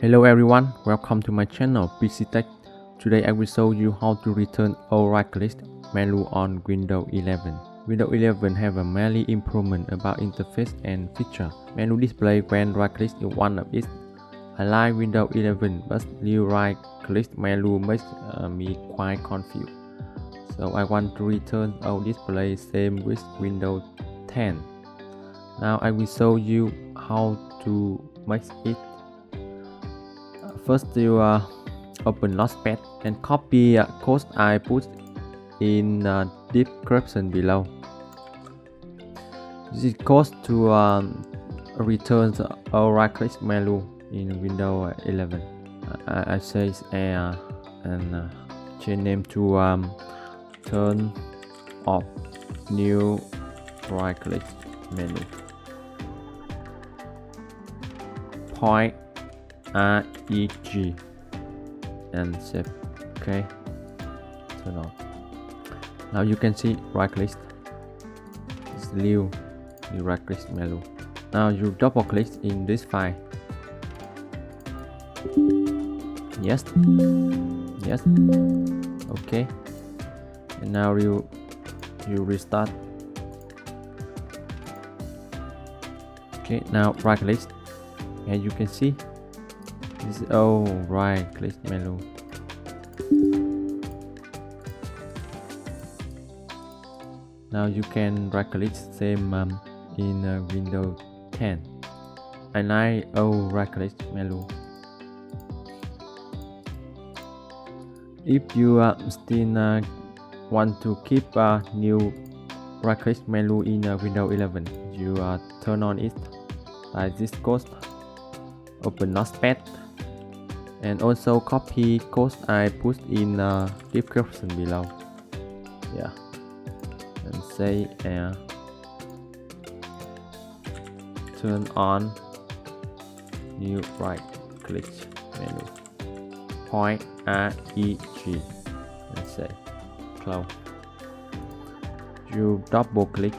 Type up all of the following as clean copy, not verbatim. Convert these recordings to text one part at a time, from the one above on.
Hello everyone, welcome to my channel PCTech. Today I will show you how to return a right-click menu on Windows 11. Windows 11 have a many improvement about interface and feature. Menu display when right-click is one of it. I like Windows 11, but new right-click menu makes me quite confused. So I want to return our display same with Windows 10. Now I will show you how to make it. First, you open notepad and copy code I put in description below. This is code to return a right-click menu in Windows 11. I say and change name to turn off new right-click menu. Point REG and save. Okay, turn off. Now you can see right click. It's new right click menu. Now you double click in this file. Yes. Okay. And now you restart. Okay. Now right click, and you can see this is right click menu. Now you can right click same in Windows 10. I like right click menu. If you still want to keep a new right click menu in Windows 11, you turn on it like this code. Open notepad and also copy code I put in description below. Yeah, and say turn on new right click menu. Point REG and say close. You double click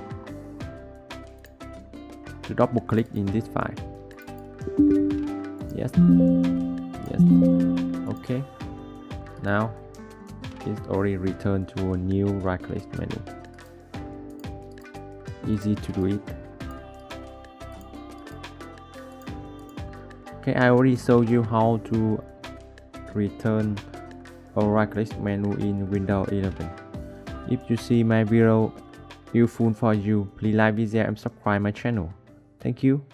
in this file. Yes. Okay. Now it's already returned to a new right click menu. Easy to do it. Okay, I already showed you how to return a right click menu in Windows 11. If you see my video useful for you, please like, share and subscribe my channel. Thank you.